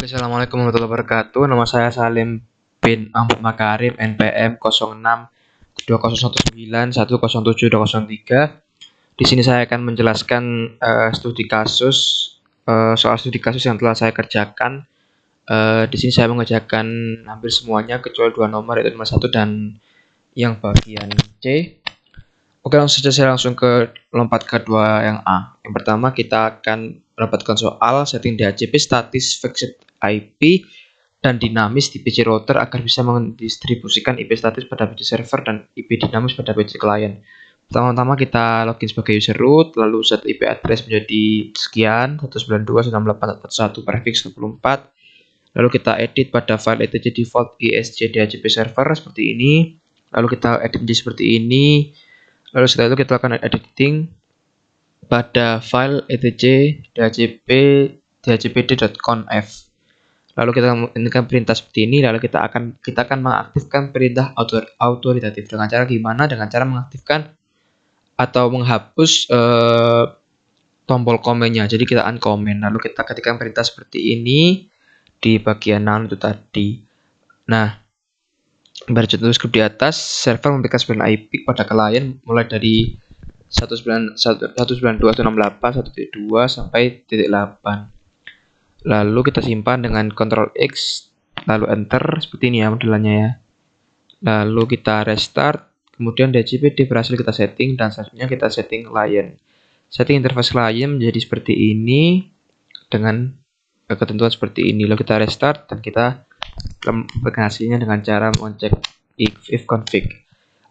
Assalamualaikum warahmatullahi wabarakatuh. Nama saya Salim bin Ahmad Makarim, NPM 062019107203. Di sini saya akan menjelaskan studi kasus soal studi kasus yang telah saya kerjakan. Di sini saya mengerjakan hampir semuanya kecuali dua nomor, yaitu nomor 1 dan yang bagian C. Oke, langsung saja saya langsung lompat ke dua yang A. Yang pertama kita akan mendapatkan soal setting DHCP statis fixed IP dan dinamis di PC router agar bisa mendistribusikan IP statis pada PC server dan IP dinamis pada PC client. Pertama-tama kita login sebagai user root, lalu set IP address menjadi sekian 192.168.1 prefix 24. Lalu kita edit pada file etc default ESC DHCP server seperti ini. Lalu kita edit menjadi seperti ini. Lalu setelah itu kita akan editing pada file etc dhcpd.conf. Lalu kita menggunakan perintah seperti ini. Lalu kita akan mengaktifkan perintah autoritatif. Dengan cara gimana? Dengan cara mengaktifkan atau menghapus tombol komennya. Jadi kita uncomment. Lalu kita ketikkan perintah seperti ini di bagian none itu tadi. Nah, contoh script di atas, server memberikan 9 IP pada klien mulai dari 192.168.1.2 sampai .8. Lalu kita simpan dengan Ctrl X, lalu enter seperti ini ya modelannya ya. Lalu kita restart, kemudian DHCPD berhasil kita setting dan selanjutnya kita setting client. Setting interface client menjadi seperti ini dengan ketentuan seperti ini. Lalu kita restart dan kita hasilnya dengan cara mengecek if config.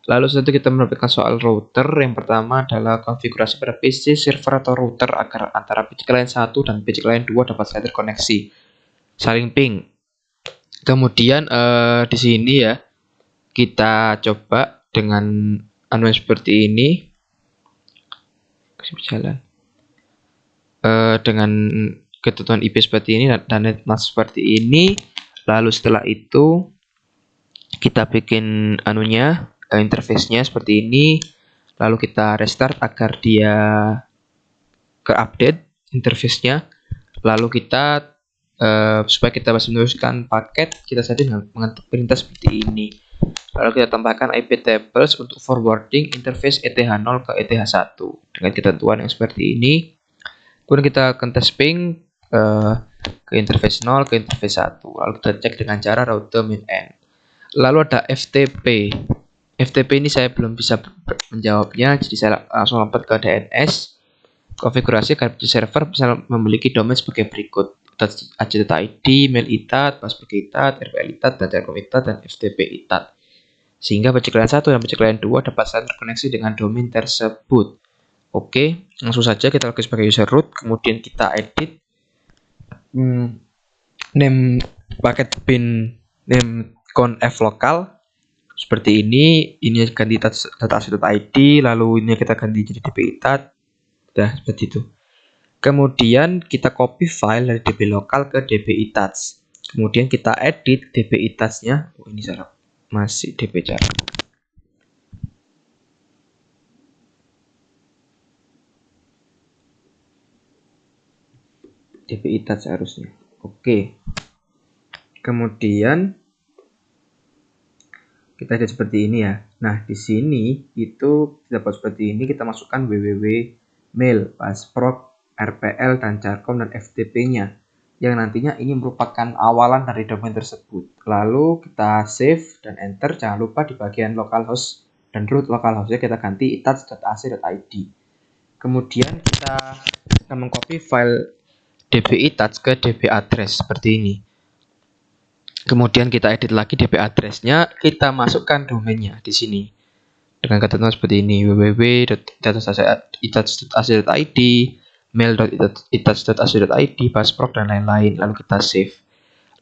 Lalu setelah itu kita mendapatkan soal router. Yang pertama adalah konfigurasi pada PC server atau router agar antara PC client 1 dan PC client 2 dapat saling terkoneksi, saling ping. Kemudian di sini ya kita coba dengan seperti ini. Kasih berjalan. Dengan ketentuan IP seperti ini dan netmask seperti ini. Lalu setelah itu kita bikin interface-nya seperti ini. Lalu kita restart agar dia ke-update interface-nya. Lalu kita supaya kita bisa menuliskan paket, kita setting dengan perintah seperti ini. Lalu kita tambahkan IP tables untuk forwarding interface ETH0 ke ETH1 dengan ketentuan yang seperti ini. Kemudian kita akan test ping ke interface 0 ke interface 1. Lalu kita cek dengan cara route min n. Lalu ada FTP. FTP ini saya belum bisa menjawabnya, jadi saya langsung lompat ke DNS. Konfigurasi agar server bisa memiliki domain sebagai berikut: http mail itat, password itat, rpl itat, dan telkom itat, dan ftp itat. Sehingga PC client 1 dan PC client 2 dapat saling terkoneksi dengan domain tersebut. Oke, langsung saja kita login sebagai user root, kemudian kita edit name paket bin name conf lokal seperti ini ganti data.ac.id, lalu ini kita ganti jadi dpitat, udah seperti itu. Kemudian kita copy file dari db lokal ke dbitats, kemudian kita edit dbitats-nya. Ini cara masih db cara. dbitats seharusnya. Oke. Kemudian kita edit seperti ini ya. Nah, di sini itu dapat seperti ini, kita masukkan www, mail, password, rpl, dan carcom dan ftp-nya yang nantinya ini merupakan awalan dari domain tersebut. Lalu kita save dan enter. Jangan lupa di bagian localhost dan root localhost-nya kita ganti itats.ac.id. Kemudian kita akan mengcopy file dbitats ke dbaddress seperti ini. Kemudian kita edit lagi db address-nya, kita masukkan domainnya di sini dengan ketentuan seperti ini: www.itats.ac.id, mail.itats.ac.id, password, dan lain-lain. Lalu kita save.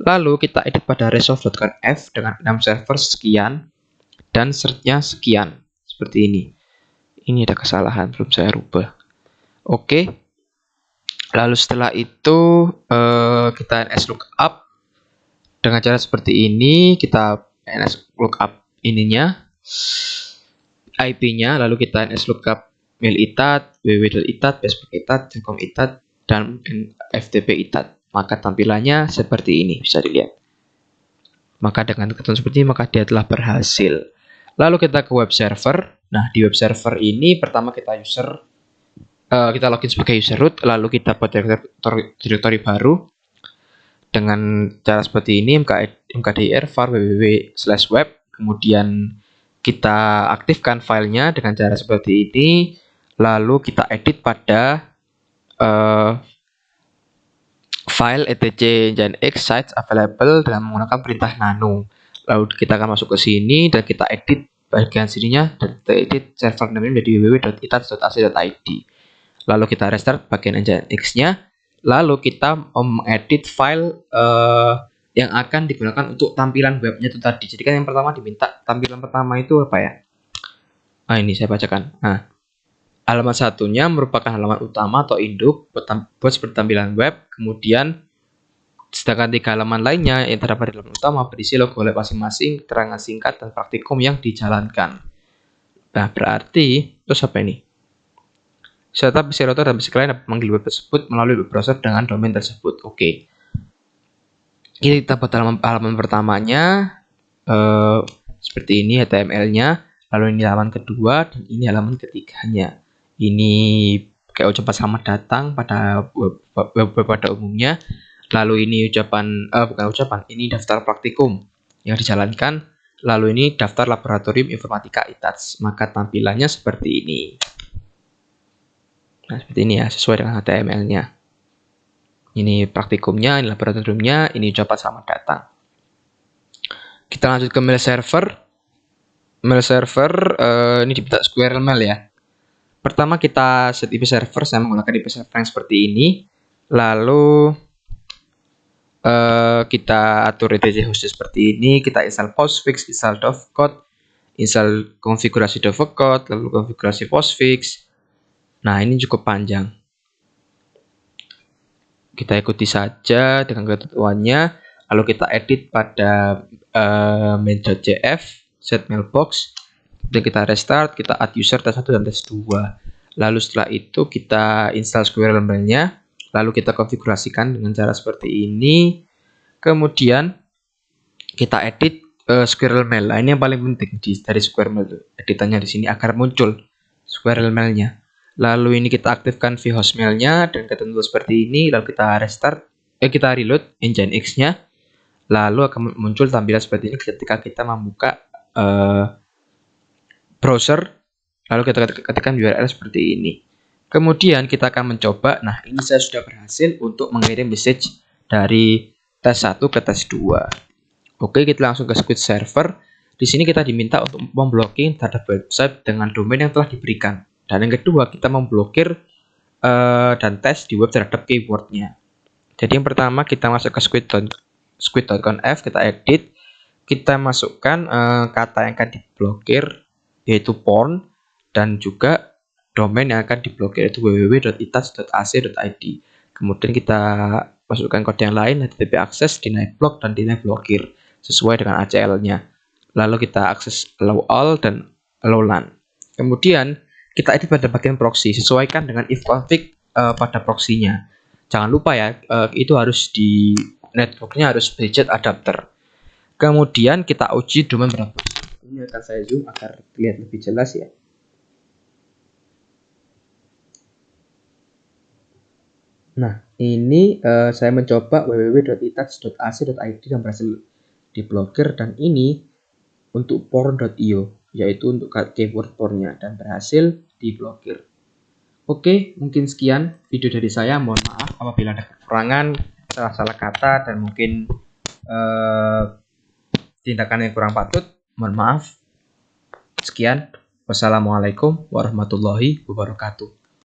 Lalu kita edit pada resolve.conf dengan 6 server sekian dan search-nya sekian seperti ini. Ini ada kesalahan, belum saya rubah. Oke. Lalu setelah itu kita nslookup dengan cara seperti ini. Kita nslookup ininya, IP-nya, lalu kita nslookup mail itat, www.itat, password itat, telkom itat, dan ftp itat. maka tampilannya seperti ini, bisa dilihat. Maka dengan ketentuan seperti ini, maka dia telah berhasil. Lalu kita ke web server. Nah, di web server ini pertama kita kita login sebagai user root, lalu kita buat direktori baru dengan cara seperti ini, mkdir var www/web, kemudian kita aktifkan filenya dengan cara seperti ini, lalu kita edit pada file etc nginx sites available dengan menggunakan perintah nano. Lalu kita akan masuk ke sini dan kita edit bagian sininya dan kita edit server name menjadi www.itats.ac.id. Lalu kita restart bagian nginx-nya. Lalu kita mengedit file yang akan digunakan untuk tampilan webnya itu tadi. Jadi kan yang pertama diminta tampilan pertama itu apa ya? Nah, ini saya bacakan. Nah, halaman satunya merupakan halaman utama atau induk buat seperti tampilan web. Kemudian sedangkan 3 halaman lainnya yang terdapat di halaman utama berisi logo web masing-masing, keterangan singkat dan praktikum yang dijalankan. Nah, berarti terus apa ini? Serta PC router dan PC client dapat memanggil web tersebut melalui web browser dengan domain tersebut. Oke. Kita buat halaman pertamanya seperti ini HTML-nya, lalu ini halaman kedua dan ini halaman ketiganya. Ini kayak ucapan selamat datang pada web pada umumnya. Lalu ini bukan ucapan, ini daftar praktikum yang dijalankan. Lalu ini daftar laboratorium informatika ITATS. Maka tampilannya seperti ini. Nah, seperti ini ya, sesuai dengan HTML-nya. Ini praktikumnya, ini laboratoriumnya, ini ucapan selamat datang. Kita lanjut ke mail server. Mail server ini diminta SQL mail ya. Pertama kita set IP server, saya menggunakan IP server yang seperti ini. Lalu kita atur etc host seperti ini. Kita install postfix, install dovecode, install konfigurasi dovecode, lalu konfigurasi postfix. Nah, ini cukup panjang. Kita ikuti saja dengan ketentuannya. Lalu kita edit pada main.jf, set mailbox. Dan kita restart, kita add user tes 1 dan tes 2. Lalu setelah itu kita install SQL mail-nya. Lalu kita konfigurasikan dengan cara seperti ini. Kemudian kita edit SQL mail. Nah, ini yang paling penting dari SQL mail itu. Editannya di sini agar muncul SQL mail-nya. Lalu ini kita aktifkan vhost mail-nya dan ketentuan seperti ini. Lalu kita kita reload nginx-nya. Lalu akan muncul tampilan seperti ini ketika kita membuka browser. Lalu kita ketikkan URL seperti ini. Kemudian kita akan mencoba. Nah, ini saya sudah berhasil untuk mengirim message dari tes 1 ke tes 2. Oke, kita langsung ke Squid server. Di sini kita diminta untuk memblocking terhadap website dengan domain yang telah diberikan. Dan yang kedua, kita memblokir dan tes di web terhadap keywordnya. Jadi yang pertama kita masuk ke squid.conf, kita edit, kita masukkan kata yang akan diblokir yaitu porn dan juga domain yang akan diblokir yaitu www.itats.ac.id. Kemudian kita masukkan kode yang lain, http access, deny block dan deny blokir sesuai dengan ACL-nya. Lalu kita akses allow all dan allow LAN. Kemudian kita edit pada bagian proxy, sesuaikan dengan if config pada proxy-nya. Jangan lupa ya, itu harus di networknya harus budget adapter. Kemudian kita uji domain berapa. Ini akan saya zoom agar terlihat lebih jelas ya. Nah, ini saya mencoba www.itats.ac.id dan berhasil diblokir, dan ini untuk porn.io, yaitu untuk keyword pornnya, dan berhasil diblokir. Oke, mungkin sekian video dari saya. Mohon maaf apabila ada kekurangan, salah kata, dan mungkin tindakan yang kurang patut. Mohon maaf. Sekian. Wassalamualaikum warahmatullahi wabarakatuh.